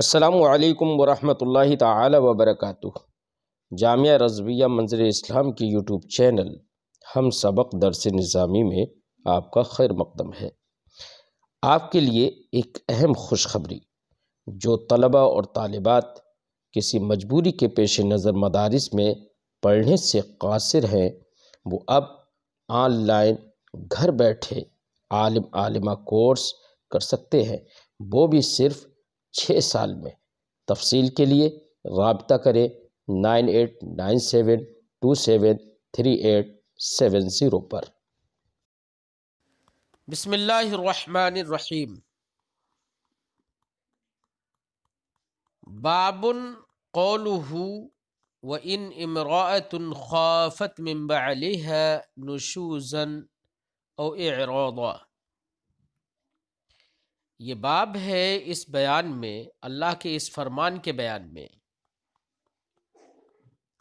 السلام علیکم ورحمۃ اللہ تعالی وبرکاتہ۔ جامعہ رضویہ منظر اسلام کی یوٹیوب چینل ہم سبق درس نظامی میں آپ کا خیر مقدم ہے۔ آپ کے لیے ایک اہم خوشخبری، جو طلباء اور طالبات کسی مجبوری کے پیش نظر مدارس میں پڑھنے سے قاصر ہیں، وہ اب آن لائن گھر بیٹھے عالمہ کورس کر سکتے ہیں، وہ بھی صرف 6 سال میں۔ تفصیل کے لیے رابطہ کریں 9897273870 پر۔ بسم اللہ الرحمن الرحیم۔ باب قولہ وَإِنْ امْرَأَةٌ خَافَتْ مِنْ بَعْلِهَا نُشُوزًا أَوْ إِعْرَاضًا۔ یہ باب ہے اس بیان میں، اللہ کے اس فرمان کے بیان میں۔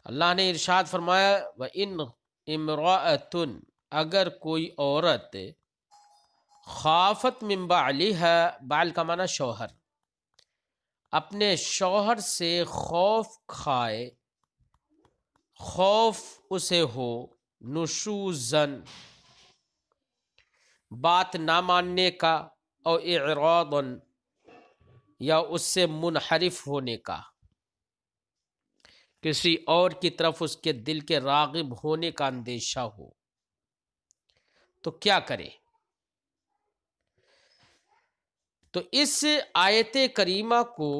اللہ نے ارشاد فرمایا وَإِنْ امْرَأَةٌ، اگر کوئی عورت خافت من بعلها، بعل کا معنی شوہر، اپنے شوہر سے خوف کھائے، خوف اسے ہو، نشوزن بات نہ ماننے کا، او اعراضن یا اس سے منحرف ہونے کا، کسی اور کی طرف اس کے دل کے راغب ہونے کا اندیشہ ہو، تو کیا کرے؟ تو اس آیت کریمہ کو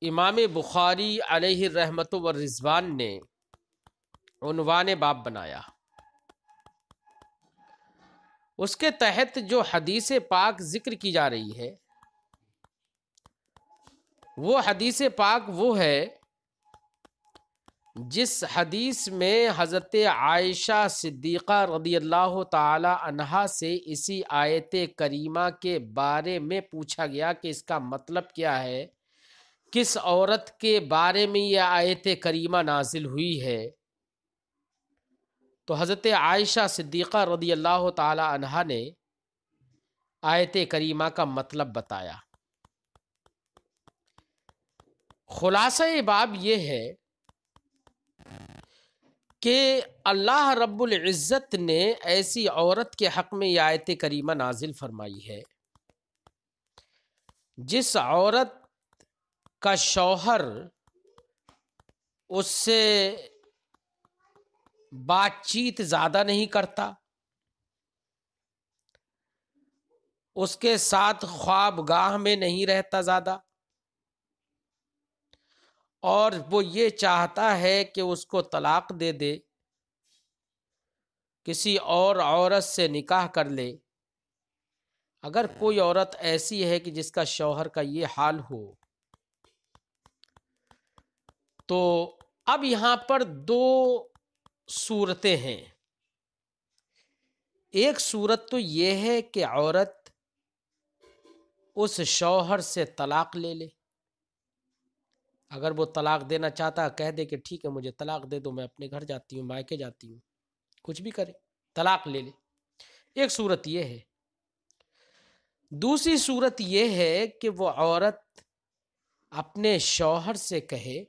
امام بخاری علیہ الرحمۃ والرضوان نے عنوان باب بنایا۔ اس کے تحت جو حدیث پاک ذکر کی جا رہی ہے، وہ حدیث پاک وہ ہے جس حدیث میں حضرت عائشہ صدیقہ رضی اللہ تعالی عنہا سے اسی آیت کریمہ کے بارے میں پوچھا گیا کہ اس کا مطلب کیا ہے، کس عورت کے بارے میں یہ آیت کریمہ نازل ہوئی ہے۔ تو حضرت عائشہ صدیقہ رضی اللہ تعالی عنہا نے آیت کریمہ کا مطلب بتایا۔ خلاصہ باب یہ ہے کہ اللہ رب العزت نے ایسی عورت کے حق میں یہ آیت کریمہ نازل فرمائی ہے جس عورت کا شوہر اس سے بات چیت زیادہ نہیں کرتا، اس کے ساتھ خوابگاہ میں نہیں رہتا زیادہ، اور وہ یہ چاہتا ہے کہ اس کو طلاق دے دے، کسی اور عورت سے نکاح کر لے۔ اگر کوئی عورت ایسی ہے کہ جس کا شوہر کا یہ حال ہو، تو اب یہاں پر 2 صورتیں ہیں۔ ایک صورت تو یہ ہے کہ عورت اس شوہر سے طلاق لے لے، اگر وہ طلاق دینا چاہتا ہے کہہ دے کہ ٹھیک ہے مجھے طلاق دے دو، میں اپنے گھر جاتی ہوں، مائکے جاتی ہوں، کچھ بھی کرے، طلاق لے لے۔ ایک صورت یہ ہے۔ دوسری صورت یہ ہے کہ وہ عورت اپنے شوہر سے کہے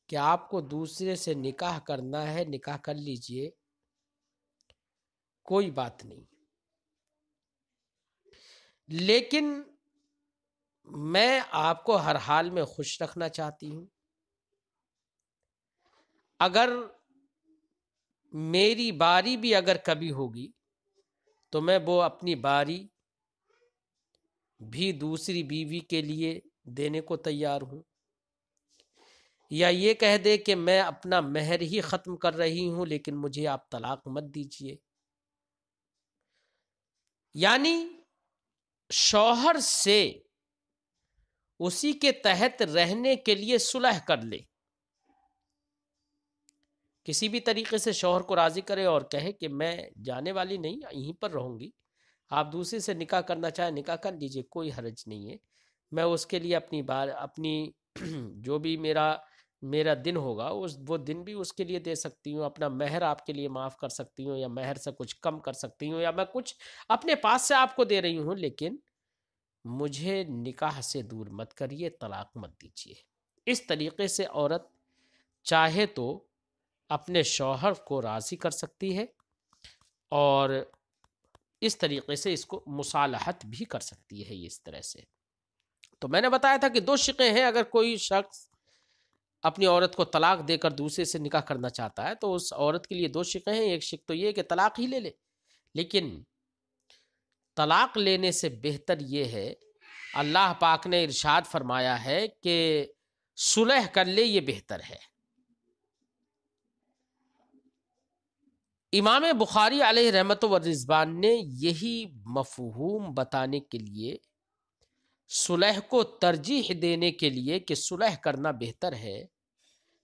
کہ آپ کو دوسرے سے نکاح کرنا ہے، نکاح کر لیجئے، کوئی بات نہیں، لیکن میں آپ کو ہر حال میں خوش رکھنا چاہتی ہوں، اگر میری باری بھی اگر کبھی ہوگی تو میں وہ اپنی باری بھی دوسری بیوی کے لیے دینے کو تیار ہوں، یا یہ کہہ دے کہ میں اپنا مہر ہی ختم کر رہی ہوں لیکن مجھے آپ طلاق مت دیجیے۔ یعنی شوہر سے اسی کے تحت رہنے کے لیے صلح کر لے، کسی بھی طریقے سے شوہر کو راضی کرے اور کہے کہ میں جانے والی نہیں، یہیں پر رہوں گی، آپ دوسرے سے نکاح کرنا چاہیں نکاح کر لیجئے، کوئی حرج نہیں ہے، میں اس کے لیے اپنی جو بھی میرا دن ہوگا وہ دن بھی اس کے لیے دے سکتی ہوں، اپنا مہر آپ کے لیے معاف کر سکتی ہوں، یا مہر سے کچھ کم کر سکتی ہوں، یا میں کچھ اپنے پاس سے آپ کو دے رہی ہوں، لیکن مجھے نکاح سے دور مت کریے، طلاق مت دیجیے۔ اس طریقے سے عورت چاہے تو اپنے شوہر کو راضی کر سکتی ہے اور اس طریقے سے اس کو مصالحت بھی کر سکتی ہے اس طرح سے۔ تو میں نے بتایا تھا کہ دو شقیں ہیں، اگر کوئی شخص اپنی عورت کو طلاق دے کر دوسرے سے نکاح کرنا چاہتا ہے تو اس عورت کے لیے دو شقیں ہیں، ایک شق تو یہ کہ طلاق ہی لے لے، لیکن طلاق لینے سے بہتر یہ ہے، اللہ پاک نے ارشاد فرمایا ہے کہ صلح کر لے، یہ بہتر ہے۔ امام بخاری علیہ رحمت و رضوان نے یہی مفہوم بتانے کے لیے، صلح کو ترجیح دینے کے لیے کہ صلح کرنا بہتر ہے،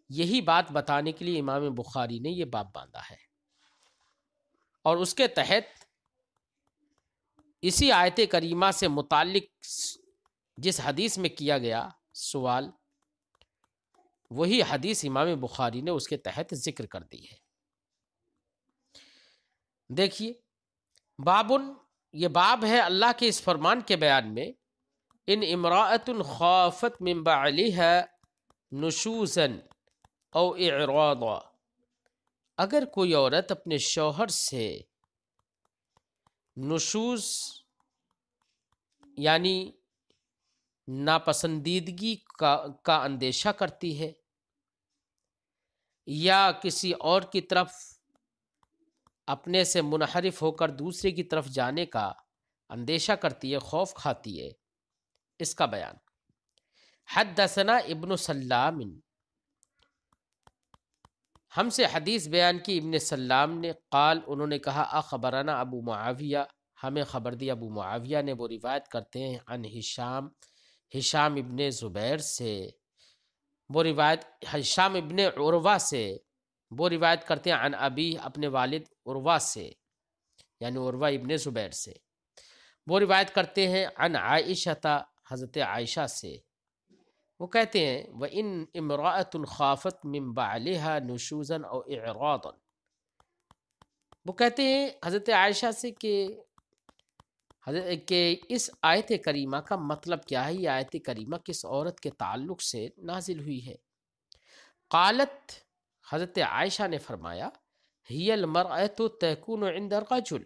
یہی بات بتانے کے لیے امام بخاری نے یہ باب باندھا ہے۔ اور اس کے تحت اسی آیت کریمہ سے متعلق جس حدیث میں کیا گیا سوال، وہی حدیث امام بخاری نے اس کے تحت ذکر کر دی ہے۔ دیکھیے، یہ باب ہے اللہ کے اس فرمان کے بیان میں، ان امراۃ خافت من بعلها نشوزا او اعراضا، اگر کوئی عورت اپنے شوہر سے نشوز یعنی ناپسندیدگی کا اندیشہ کرتی ہے، یا کسی اور کی طرف اپنے سے منحرف ہو کر دوسرے کی طرف جانے کا اندیشہ کرتی ہے، خوف کھاتی ہے، اس کا بیان۔ حدثنا ابن سلام، ہم سے حدیث بیان کی ابن سلام نے، قال، انہوں نے کہا، اخبرنا ابو معاویہ، ہمیں خبر دی ابو معاویہ نے، وہ روایت کرتے ہیں عن ہشام ابن زبیر سے، وہ روایت ہشام ابن عروہ سے، وہ روایت کرتے ہیں عن ابی، اپنے والد عروہ سے، یعنی عروہ ابن زبیر سے، وہ روایت کرتے ہیں عن عائشہ، حضرت عائشہ سے، وہ کہتے ہیں وَإِنْ امْرَأَةٌ خَافَتْ مِنْ بَعْلِهَا نُشُوزًا أَوْ إِعْرَاضًا، وہ کہتے ہیں حضرت عائشہ سے کہ اس آیت کریمہ کا مطلب کیا ہے، یہ آیت کریمہ کس عورت کے تعلق سے نازل ہوئی ہے؟ قالت، حضرت عائشہ نے فرمایا، ہی المرأۃ تکون عند الرجل،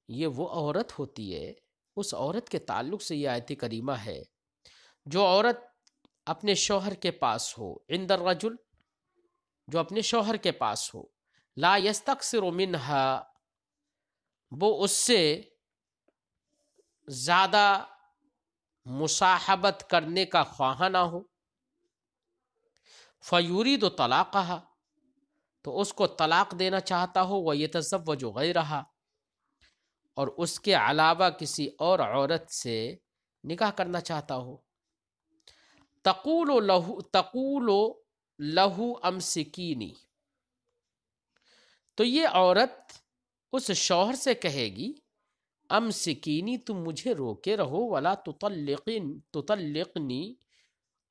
یہ وہ عورت ہوتی ہے، اس عورت کے تعلق سے یہ آیت کریمہ ہے جو عورت اپنے شوہر کے پاس ہو، عند الرجل، جو اپنے شوہر کے پاس ہو، لا یستکثر منہا، وہ اس سے زیادہ مصاحبت کرنے کا خواہاں نہ ہو، فیورید طلاقہا، تو اس کو طلاق دینا چاہتا ہو، ویتزوج غیرہا، اور اس کے علاوہ کسی اور عورت سے نکاح کرنا چاہتا ہو، تقول لہو امسکینی، تو یہ عورت اس شوہر سے کہے گی، امسکینی، تم مجھے روکے رہو، ولا تطلقنی،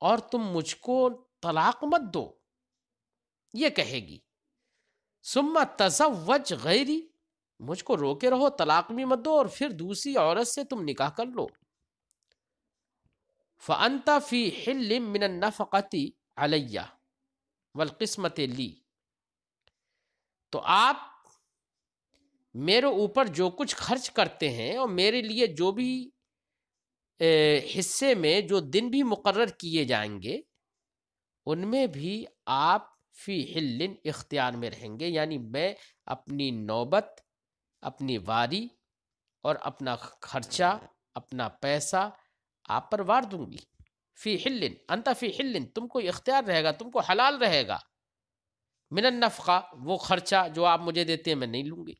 اور تم مجھ کو طلاق مت دو، یہ کہے گی، ثم تزوج غیری، مجھ کو روکے رہو، طلاق بھی مت دو، اور پھر دوسری عورت سے تم نکاح کر لو، فأنت فی حل من النفقۃ علی والقسمۃ لی، تو آپ میرے اوپر جو کچھ خرچ کرتے ہیں اور میرے لیے جو بھی حصے میں جو دن بھی مقرر کیے جائیں گے، ان میں بھی آپ فی حل، اختیار میں رہیں گے، یعنی میں اپنی نوبت، اپنی واری اور اپنا خرچہ، اپنا پیسہ آپ پر وار دوں گی۔ فی حل، انت فی حل، تم کو اختیار رہے گا، تم کو حلال رہے گا، من النفقہ، وہ خرچہ جو آپ مجھے دیتے ہیں میں نہیں لوں گی،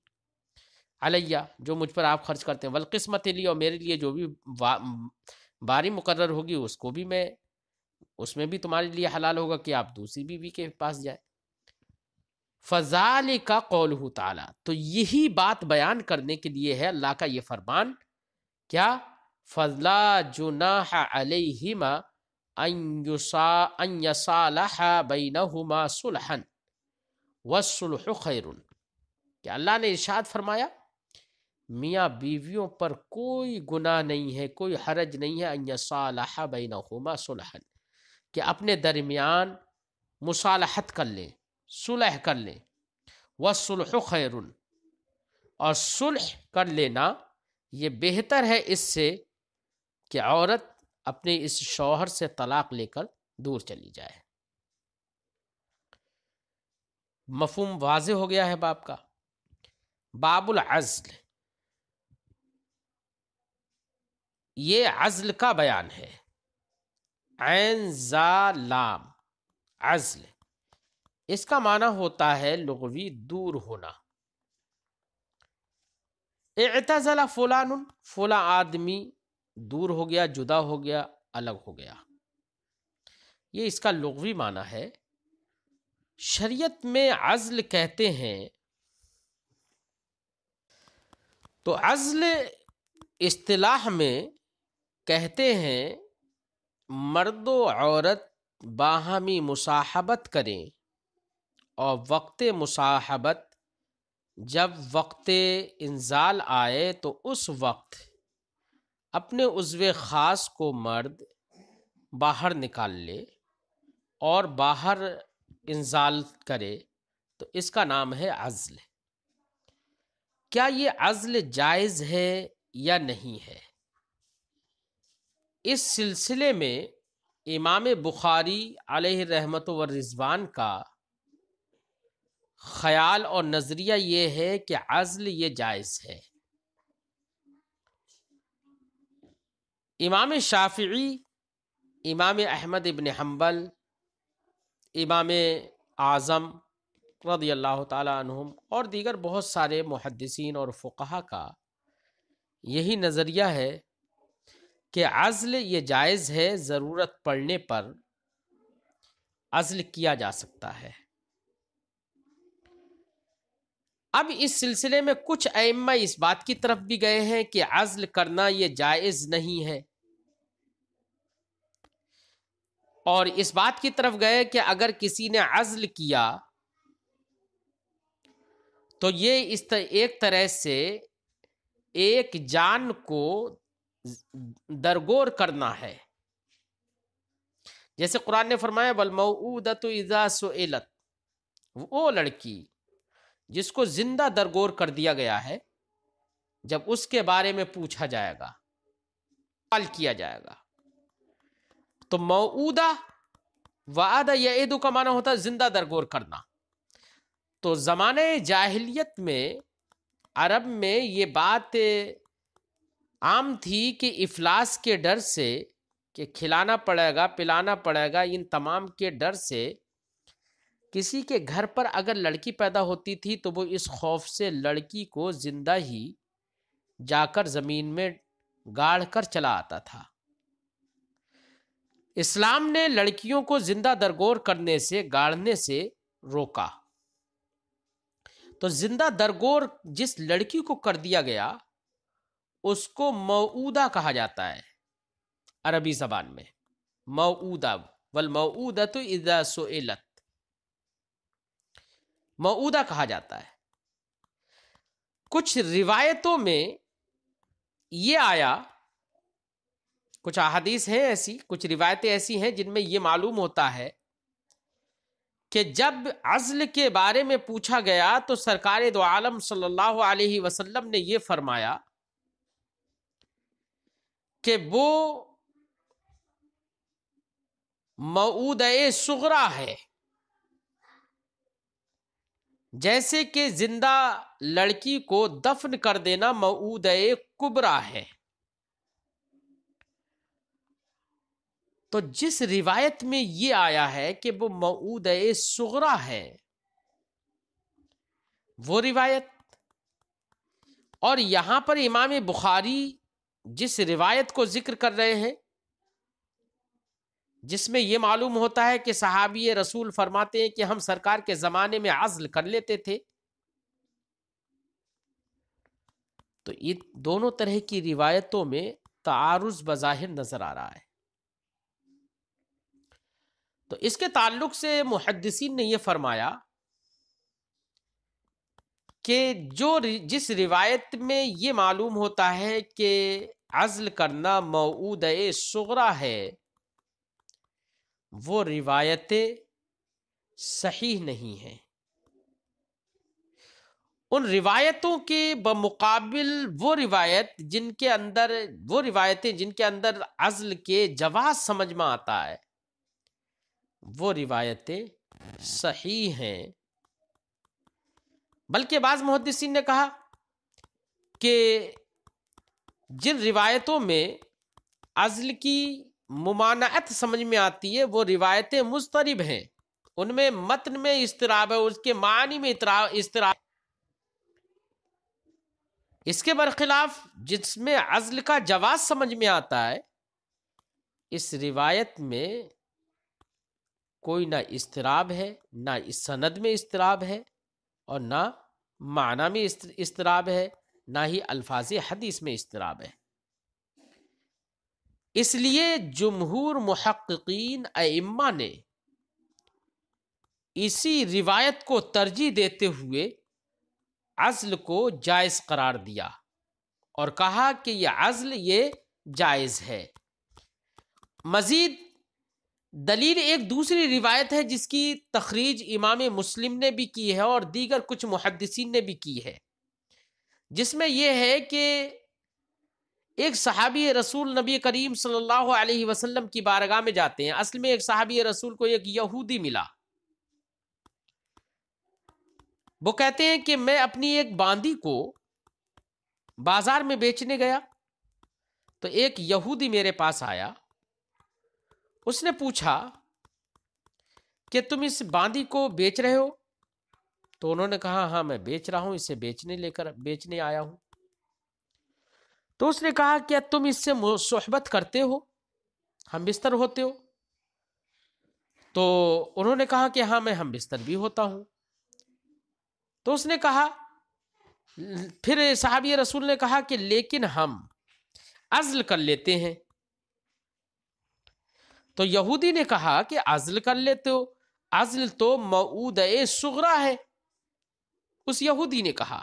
علیہ، جو مجھ پر آپ خرچ کرتے ہیں، والقسمت لی، اور میرے لیے جو بھی باری مقرر ہوگی اس کو بھی اس میں بھی تمہارے لیے حلال ہوگا کہ آپ دوسری بیوی کے پاس جائیں۔ فذالک قولہ تعالی، تو یہی بات بیان کرنے کے لیے ہے اللہ کا یہ فرمان، کیا؟ فلا جناح علیہما ان یصالحا بینہما صلحا والصلح خیر، کہ اللہ نے ارشاد فرمایا میاں بیویوں پر کوئی گناہ نہیں ہے، کوئی حرج نہیں ہے، ان یصالح بینہما صلحا، کہ اپنے درمیان مصالحت کر لیں، صلح کر لیں، والصلح خیر، اور صلح کر لینا یہ بہتر ہے اس سے کہ عورت اپنے اس شوہر سے طلاق لے کر دور چلی جائے۔ مفہوم واضح ہو گیا ہے باب کا۔ باب العزل، یہ عزل کا بیان ہے، عین زا لام، عزل، اس کا معنی ہوتا ہے لغوی دور ہونا۔ اعتزل فلان، فلاں آدمی دور ہو گیا، جدا ہو گیا، الگ ہو گیا، یہ اس کا لغوی معنی ہے۔ شریعت میں عزل کہتے ہیں تو عزل اصطلاح میں کہتے ہیں مرد و عورت باہمی مصاحبت کریں، اور وقت مصاحبت جب وقت انزال آئے تو اس وقت اپنے عضو خاص کو مرد باہر نکال لے اور باہر انزال کرے، تو اس کا نام ہے عزل۔ کیا یہ عزل جائز ہے یا نہیں ہے؟ اس سلسلے میں امام بخاری علیہ رحمت و رضوان کا خیال اور نظریہ یہ ہے کہ عزل یہ جائز ہے۔ امام شافعی، امام احمد ابن حنبل، امام اعظم رضی اللہ تعالی عنہم اور دیگر بہت سارے محدثین اور فقہا کا یہی نظریہ ہے کہ عزل یہ جائز ہے، ضرورت پڑنے پر عزل کیا جا سکتا ہے۔ اب اس سلسلے میں کچھ ائمہ اس بات کی طرف بھی گئے ہیں کہ عزل کرنا یہ جائز نہیں ہے، اور اس بات کی طرف گئے کہ اگر کسی نے عزل کیا تو یہ ایک طرح سے ایک جان کو درگور کرنا ہے، جیسے قرآن نے فرمایا وَالْمَوْعُودَةُ إِذَا سُئِلَتْ، وہ لڑکی جس کو زندہ درگور کر دیا گیا ہے، جب اس کے بارے میں پوچھا جائے گا، سوال کیا جائے گا، تو موعودہ وعدہ یعیدو کا معنی ہوتا ہے زندہ درگور کرنا۔ تو زمانہ جاہلیت میں عرب میں یہ بات عام تھی کہ افلاس کے ڈر سے، کہ کھلانا پڑے گا پلانا پڑے گا، ان تمام کے ڈر سے کسی کے گھر پر اگر لڑکی پیدا ہوتی تھی تو وہ اس خوف سے لڑکی کو زندہ ہی جا کر زمین میں گاڑ کر چلا آتا تھا۔ اسلام نے لڑکیوں کو زندہ درگور کرنے سے، گاڑنے سے روکا۔ تو زندہ درگور جس لڑکی کو کر دیا گیا اس کو موعودہ کہا جاتا ہے عربی زبان میں، موعودہ، والموعودۃ اذا سئلت، موعودہ کہا جاتا ہے۔ کچھ روایتوں میں یہ آیا، کچھ احادیث ہیں ایسی، کچھ روایتیں ایسی ہیں جن میں یہ معلوم ہوتا ہے کہ جب عزل کے بارے میں پوچھا گیا تو سرکار دو عالم صلی اللہ علیہ وسلم نے یہ فرمایا کہ وہ موعودہ صغرا ہے، جیسے کہ زندہ لڑکی کو دفن کر دینا موعودہ کبرا ہے۔ تو جس روایت میں یہ آیا ہے کہ وہ موعودہ صغرا ہے، وہ روایت، اور یہاں پر امام بخاری جس روایت کو ذکر کر رہے ہیں جس میں یہ معلوم ہوتا ہے کہ صحابی رسول فرماتے ہیں کہ ہم سرکار کے زمانے میں عزل کر لیتے تھے، تو یہ دونوں طرح کی روایتوں میں تعارض بظاہر نظر آ رہا ہے۔ تو اس کے تعلق سے محدثین نے یہ فرمایا کہ جس روایت میں یہ معلوم ہوتا ہے کہ عزل کرنا موعودہ صغریٰ ہے، وہ روایتیں صحیح نہیں ہیں۔ ان روایتوں کے بمقابل وہ روایتیں جن کے اندر عزل کے جواز سمجھ میں آتا ہے، وہ روایتیں صحیح ہیں۔ بلکہ بعض محدثین نے کہا کہ جن روایتوں میں عزل کی ممانعت سمجھ میں آتی ہے وہ روایتیں مضطرب ہیں، ان میں متن میں اضطراب ہے، اس کے معنی میں اضطراب۔ اس کے برخلاف جس میں عزل کا جواز سمجھ میں آتا ہے، اس روایت میں کوئی نہ اضطراب ہے، نہ اس سند میں اضطراب ہے، اور نہ معنی میں اضطراب ہے، نہ ہی الفاظ حدیث میں اضطراب ہے۔ اس لیے جمہور محققین ائمہ نے اسی روایت کو ترجیح دیتے ہوئے عزل کو جائز قرار دیا اور کہا کہ یہ عزل یہ جائز ہے۔ مزید دلیل ایک دوسری روایت ہے جس کی تخریج امام مسلم نے بھی کی ہے اور دیگر کچھ محدثین نے بھی کی ہے، جس میں یہ ہے کہ ایک صحابی رسول نبی کریم صلی اللہ علیہ وسلم کی بارگاہ میں جاتے ہیں۔ اصل میں ایک صحابی رسول کو ایک یہودی ملا، وہ کہتے ہیں کہ میں اپنی ایک باندی کو بازار میں بیچنے گیا تو ایک یہودی میرے پاس آیا، اس نے پوچھا کہ تم اس باندی کو بیچ رہے ہو؟ تو انہوں نے کہا ہاں میں بیچ رہا ہوں، اسے بیچنے آیا ہوں۔ تو اس نے کہا کیا تم اس سے صحبت کرتے ہو، ہم بستر ہوتے ہو؟ تو انہوں نے کہا کہ ہاں میں ہم بستر بھی ہوتا ہوں۔ تو اس نے کہا، پھر صحابی رسول نے کہا کہ لیکن ہم عزل کر لیتے ہیں۔ تو یہودی نے کہا کہ عزل کر لیتے ہو، عزل تو موعودہ صغریٰ ہے، اس یہودی نے کہا۔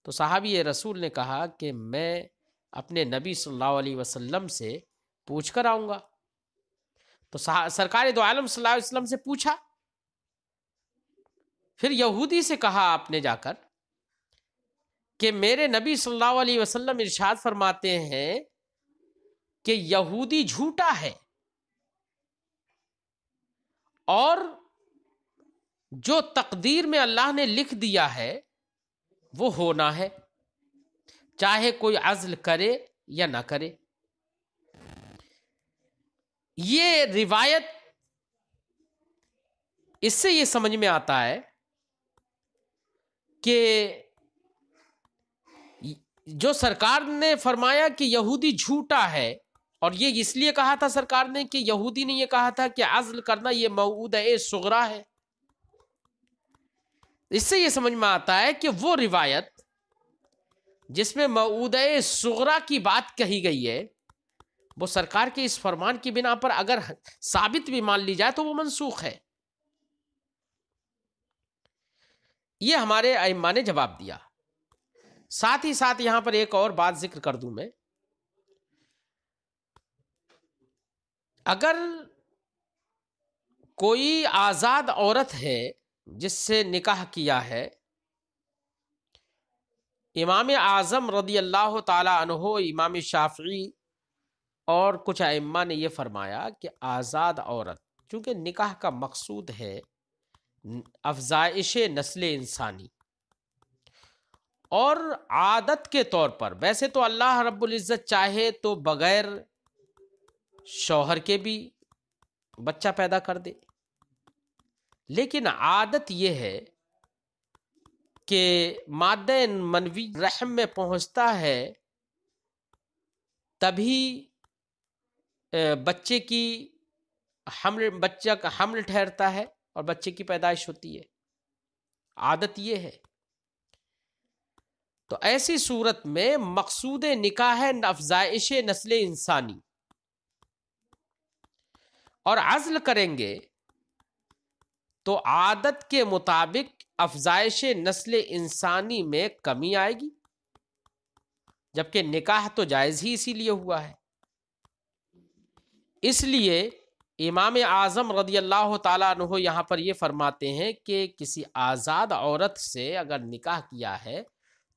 تو صحابی رسول نے کہا کہ میں اپنے نبی صلی اللہ علیہ وسلم سے پوچھ کر آؤں گا۔ تو سرکار دو عالم صلی اللہ علیہ وسلم سے پوچھا، پھر یہودی سے کہا آپ نے جا کر کہ میرے نبی صلی اللہ علیہ وسلم ارشاد فرماتے ہیں کہ یہودی جھوٹا ہے اور جو تقدیر میں اللہ نے لکھ دیا ہے وہ ہونا ہے، چاہے کوئی عزل کرے یا نہ کرے۔ یہ روایت اس سے یہ سمجھ میں آتا ہے کہ جو سرکار نے فرمایا کہ یہودی جھوٹا ہے، اور یہ اس لیے کہا تھا سرکار نے کہ یہودی نے یہ کہا تھا کہ عزل کرنا یہ موعودہ صغریٰ ہے، اس سے یہ سمجھ میں آتا ہے کہ وہ روایت جس میں موعودہ صغریٰ کی بات کہی گئی ہے وہ سرکار کے اس فرمان کی بنا پر اگر ثابت بھی مان لی جائے تو وہ منسوخ ہے۔ یہ ہمارے ائمہ نے جواب دیا۔ ساتھ ہی ساتھ یہاں پر ایک اور بات ذکر کر دوں میں، اگر کوئی آزاد عورت ہے جس سے نکاح کیا ہے، امام اعظم رضی اللہ تعالی عنہ، امام شافعی اور کچھ ائمہ نے یہ فرمایا کہ آزاد عورت، چونکہ نکاح کا مقصود ہے افزائش نسل انسانی، اور عادت کے طور پر ویسے تو اللہ رب العزت چاہے تو بغیر شوہر کے بھی بچہ پیدا کر دے، لیکن عادت یہ ہے کہ مادہ منوی رحم میں پہنچتا ہے تبھی بچہ کا حمل ٹھہرتا ہے اور بچے کی پیدائش ہوتی ہے، عادت یہ ہے۔ تو ایسی صورت میں مقصود نکاح ہے افزائش نسل انسانی، اور عزل کریں گے تو عادت کے مطابق افزائش نسل انسانی میں کمی آئے گی، جبکہ نکاح تو جائز ہی اسی لیے ہوا ہے۔ اس لیے امام اعظم رضی اللہ تعالیٰ عنہ یہاں پر یہ فرماتے ہیں کہ کسی آزاد عورت سے اگر نکاح کیا ہے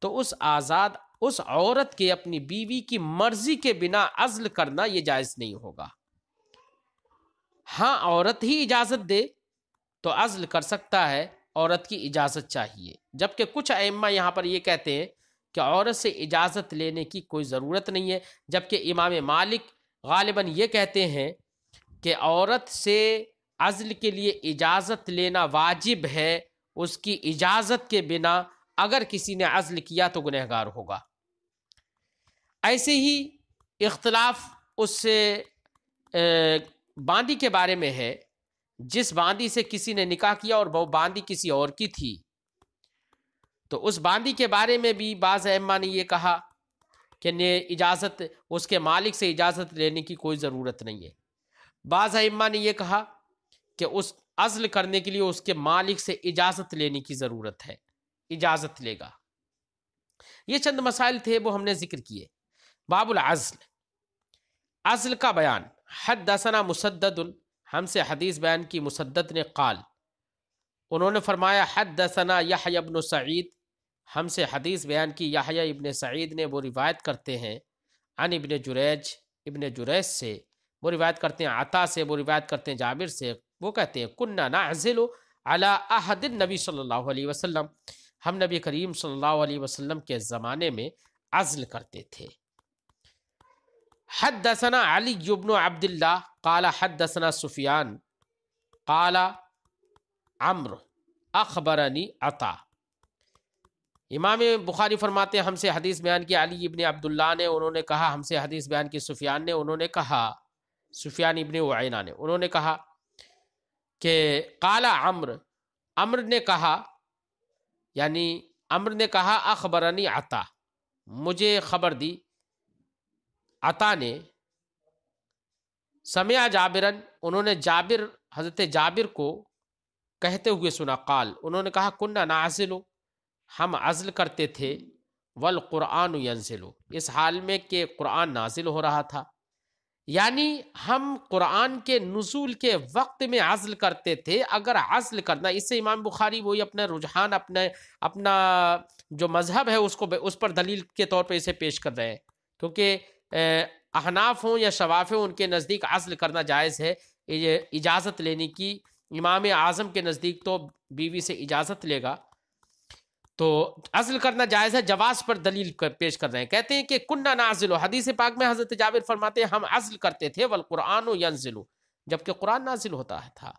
تو اس عورت کے اپنی بیوی کی مرضی کے بنا عزل کرنا یہ جائز نہیں ہوگا۔ ہاں، عورت ہی اجازت دے تو عزل کر سکتا ہے، عورت کی اجازت چاہیے، جبکہ کچھ ائمہ یہاں پر یہ کہتے ہیں کہ عورت سے اجازت لینے کی کوئی ضرورت نہیں ہے، جبکہ امام مالک غالباً یہ کہتے ہیں کہ عورت سے عزل کے لیے اجازت لینا واجب ہے، اس کی اجازت کے بنا اگر کسی نے عزل کیا تو گنہگار ہوگا۔ ایسے ہی اختلاف اس باندی کے بارے میں ہے، جس باندی سے کسی نے نکاح کیا اور وہ باندی کسی اور کی تھی، تو اس باندی کے بارے میں بھی بعض ائمہ نے یہ کہا کہ اجازت اس کے مالک سے اجازت لینے کی کوئی ضرورت نہیں ہے۔ بعض ائمہ نے یہ کہا کہ اس عزل کرنے کے لیے اس کے مالک سے اجازت لینے کی ضرورت ہے، اجازت لے گا۔ یہ چند مسائل تھے وہ ہم نے ذکر کیے۔ باب العزل، عزل کا بیان۔ حدثنا مسدد، ہم سے حدیث بیان کی مسدد نے، قال، انہوں نے فرمایا حدثنا یحییٰ ابن سعید، ہم سے حدیث بیان کی یحییٰ ابن سعید نے، وہ روایت کرتے ہیں عن ابن جریج سے، وہ روایت کرتے ہیں عطا سے، وہ روایت کرتے ہیں جابر سے، وہ کہتے ہیں کننا نعزل علی عہد النبی صلی اللہ علیہ وسلم، ہم نبی کریم صلی اللہ علیہ وسلم کے زمانے میں عزل کرتے تھے۔ حدثنا علی بن عبد اللہ قال حدثنا سفیان قال عمرو اخبرنی عطا۔ امام بخاری فرماتے ہیں ہم سے حدیث بیان کی علی ابن عبداللہ نے، انہوں نے کہا، ہم سے حدیث بیان کی سفیان نے، انہوں نے کہا، سفیان ابن عیینہ نے، انہوں نے کہا کہ قال عمرو نے کہا، یعنی عمرو نے کہا اخبرنی عطا، مجھے خبر دی عطا نے، سمع جابرن، انہوں نے حضرت جابر کو کہتے ہوئے سنا، قال، انہوں نے کہا کننا نعزل، ہم عزل کرتے تھے، والقرآن ینزل، اس حال میں کہ قرآن نازل ہو رہا تھا، یعنی ہم قرآن کے نزول کے وقت میں عزل کرتے تھے۔ اگر عزل کرنا، اس سے امام بخاری وہی اپنا رجحان، اپنا جو مذہب ہے اس پر دلیل کے طور پہ اسے پیش کر رہے ہیں، کیونکہ احناف ہوں یا شوافی ہوں، ان کے نزدیک عزل کرنا جائز ہے، اجازت لینے کی۔ امام اعظم کے نزدیک تو بیوی سے اجازت لے گا تو عزل کرنا جائز ہے، جواز پر دلیل پیش کر رہے ہیں۔ کہتے ہیں کہ کننا نعزل، حدیث پاک میں حضرت جابر فرماتے ہیں ہم عزل کرتے تھے، والقرآن ینزل، جبکہ قرآن نازل ہوتا تھا۔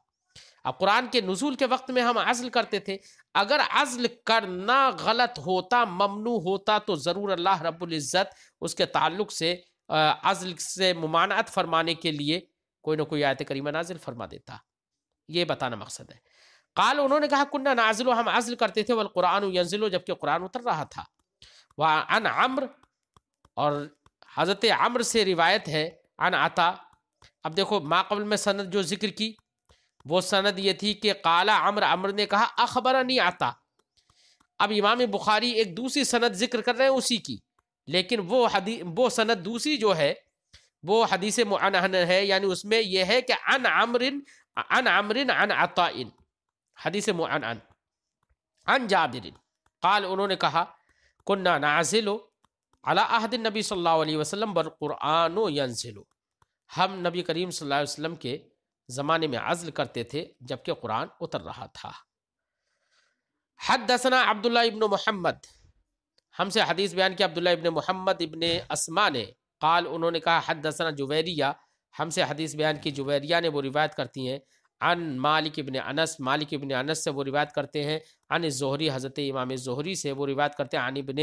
اب قرآن کے نزول کے وقت میں ہم عزل کرتے تھے۔ اگر عزل کرنا غلط ہوتا، ممنوع ہوتا، تو ضرور اللہ رب العزت اس کے تعلق سے عزل سے ممانعت فرمانے کے لیے کوئی نہ کوئی آیت کریمہ نازل فرما دیتا۔ یہ بتانا مقصد ہے۔ قال، انہوں نے کہا کننا نازل، ہم عزل کرتے تھے، والقرآن ینزل، جبکہ قرآن اتر رہا تھا۔ وعن عمرو، اور حضرت عمرو سے روایت ہے، عن عطا۔ اب دیکھو ما قبل میں سند جو ذکر کی وہ سند یہ تھی کہ قال عمرو نے کہا اخبرنی عطا۔ اب امام بخاری ایک دوسری سند ذکر کر رہے ہیں اسی کی، لیکن وہ سند دوسری جو ہے وہ حدیث معنعن ہے، یعنی اس میں یہ ہے کہ عن عمرو عن عطاء، حدیث معنعن عن جابر قال، انہوں نے کہا کننا نعزل علی عہد النبی صلی اللہ علیہ وسلم والقرآن ینزل، ہم نبی کریم صلی اللہ علیہ وسلم کے زمانے میں عزل کرتے تھے جبکہ قرآن اتر رہا تھا۔ حدثنا عبداللہ ابن محمد، ہم سے حدیث بیان کیا عبداللہ ابن محمد ابن اسما نے، قال، انہوں نے کہا حدثنا جویریہ، ہم سے حدیث بیان کی جویریہ نے، وہ روایت کرتی ہیں عن مالک ابن انس سے وہ روایت کرتے ہیں، عن الزہری، حضرت امام زہری سے وہ روایت کرتے ہیں، عن ابن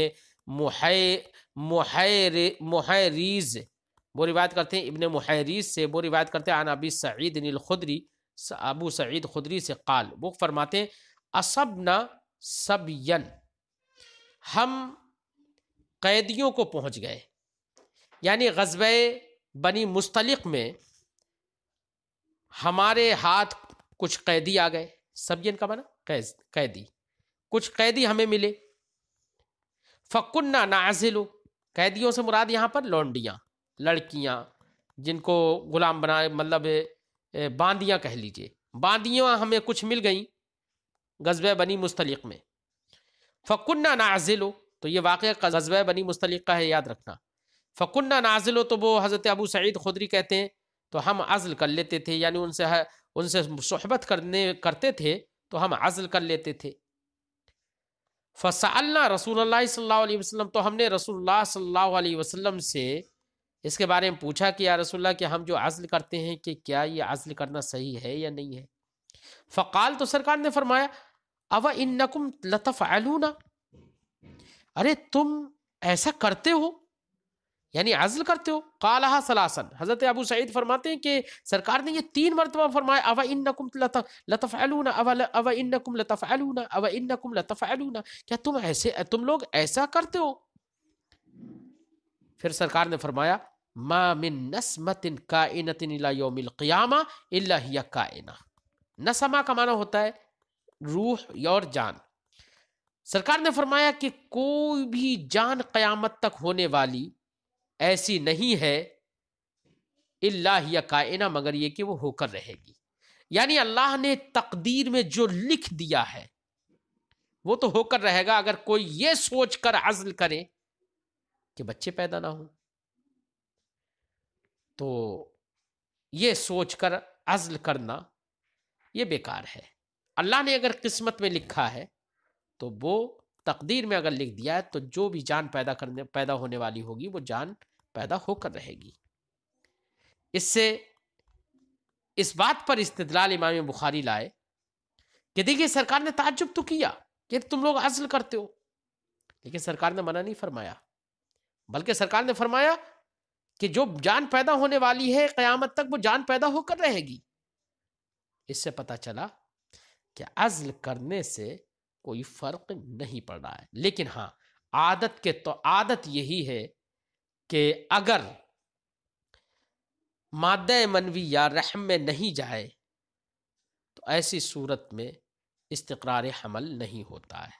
محیریز، وہ روایت کرتے ہیں ابن محیریز سے، وہ روایت کرتے ہیں عن ابی سعید الخدری، ابو سعید خدری سے، قال، وہ فرماتے ہیں اصبنا سبین، ہم قیدیوں کو پہنچ گئے، یعنی غزوہ بنی مستلق میں ہمارے ہاتھ کچھ قیدی آ گئے، سبین کا معنی قیدی، کچھ قیدی ہمیں ملے. فَكُنَّا نَعْزِلُ، قیدیوں سے مراد یہاں پر لونڈیاں، لڑکیاں جن کو غلام بنا، مطلب باندیاں کہہ لیجئے، باندیاں ہمیں کچھ مل گئیں غزوہ بنی مستلق میں. فَكُنَّا نَعْزِلُ، تو یہ واقعہ غزوہ بنی مستلق کا ہے، یاد رکھنا. فَكُنَّا نَعْزِلُ، تو وہ حضرت ابو سعید خدری کہتے ہیں تو ہم عزل کر لیتے تھے، یعنی ان سے صحبت کرتے تھے تو ہم عزل کر لیتے تھے. فَسَأَلْنَا رسول اللہ صلی اللہ علیہ وسلم، تو ہم نے رسول اللہ صلی اللہ علیہ وسلم سے اس کے بارے میں پوچھا کہ یا رسول اللہ کہ ہم جو عزل کرتے ہیں کہ کیا یہ عزل کرنا صحیح ہے یا نہیں ہے. فقال، تو سرکار نے فرمایا اَوَإِنَّكُمْ لَتَفْعَلُونَ، ارے تم ایسا کرتے ہو، یعنی عزل کرتے ہو. قالها ثلاثا، حضرت ابو سعید فرماتے ہیں کہ سرکار نے یہ 3 مرتبہ فرمایا اَوَإِنَّكُمْ لَتَفْعَلُونَ اَوَإِنَّكُمْ لَتَفْعَلُونَ اَوَإِنَّكُمْ لَتَفْعَلُونَ، کیا تم لوگ ایسا کرتے ہو. پھر سرکار نے فرمایا ما من نسمة کائنۃ الی یوم القیامہ الا ہی کائنہ. نسمہ کا معنی ہوتا ہے روح اور جان. سرکار نے فرمایا کہ کوئی بھی جان قیامت تک ہونے والی ایسی نہیں ہے الا ہی کائنہ، مگر یہ کہ وہ ہو کر رہے گی. یعنی اللہ نے تقدیر میں جو لکھ دیا ہے وہ تو ہو کر رہے گا. اگر کوئی یہ سوچ کر عزل کرے کہ بچے پیدا نہ ہوں، تو یہ سوچ کر عزل کرنا یہ بیکار ہے. اللہ نے اگر قسمت میں لکھا ہے تو وہ تقدیر میں اگر لکھ دیا ہے تو جو بھی جان پیدا ہونے والی ہوگی وہ جان پیدا ہو کر رہے گی. اس سے اس بات پر استدلال امام بخاری لائے کہ دیکھیے سرکار نے تعجب تو کیا کہ تم لوگ عزل کرتے ہو، لیکن سرکار نے منع نہیں فرمایا، بلکہ سرکار نے فرمایا کہ جو جان پیدا ہونے والی ہے قیامت تک وہ جان پیدا ہو کر رہے گی. اس سے پتہ چلا کہ عزل کرنے سے کوئی فرق نہیں پڑ رہا ہے. لیکن ہاں عادت یہی ہے کہ اگر مادہ منوی یا رحم میں نہیں جائے تو ایسی صورت میں استقرار حمل نہیں ہوتا ہے.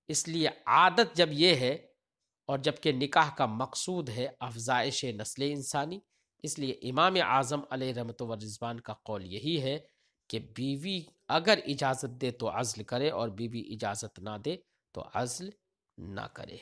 اس لیے عادت جب یہ ہے، اور جبکہ نکاح کا مقصود ہے افزائش نسل انسانی، اس لیے امام اعظم علیہ رحمت و رضوان کا قول یہی ہے کہ بیوی اگر اجازت دے تو عزل کرے، اور بیوی اجازت نہ دے تو عزل نہ کرے.